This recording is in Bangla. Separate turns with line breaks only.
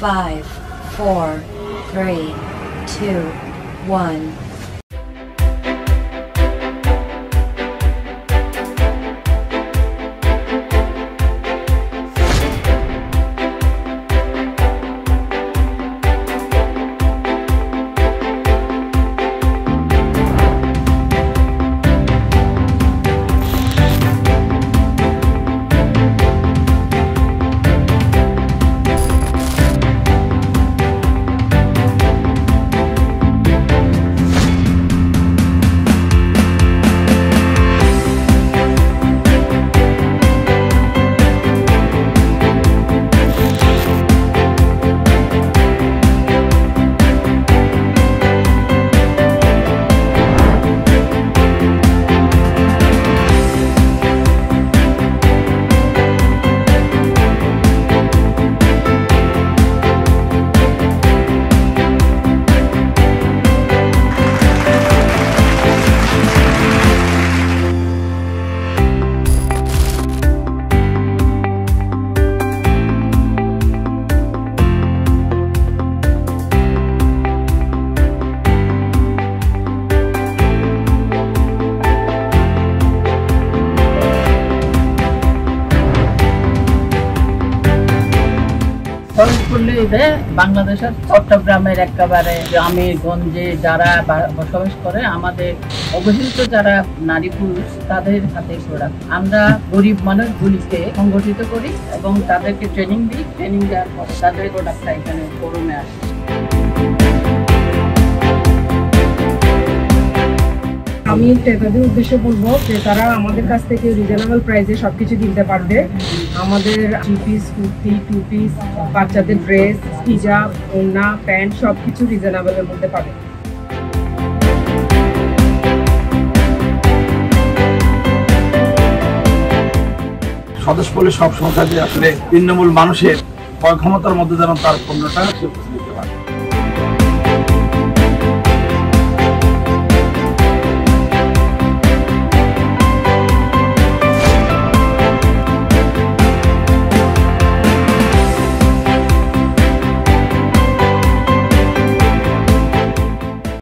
5, 4, 3, 2, 1.
বাংলাদেশের চট্টগ্রামের একেবারে গ্রামে গঞ্জে যারা বসবাস করে আমাদের অবহেলিত যারা নারী পুরুষ তাদের হাতে প্রোডাক্ট আমরা গরিব মানুষগুলিকে সংগঠিত করি এবং তাদেরকে ট্রেনিং দিই। ট্রেনিং দেওয়ার পরে তাদের প্রোডাক্টটা এখানে শোরুমে আসে।
আমি ক্রেতাদের উদ্দেশ্যে বলবো যে তারা আমাদের কাছ থেকে রিজনেবল প্রাইসে সবকিছু কিনতে পারবে। আমাদের 3 পিস কুর্তি, 2 পিস, বাচ্চাদের ড্রেস, হিজাব, ওড়না, প্যান্ট সবকিছু রিজনেবলের মধ্যে পাবে।
স্বদেশ বলে সব সংখ্যা যে আসলে তৃণমূল মানুষের ক্ষমতার মধ্যে যেন তার পণ্যটা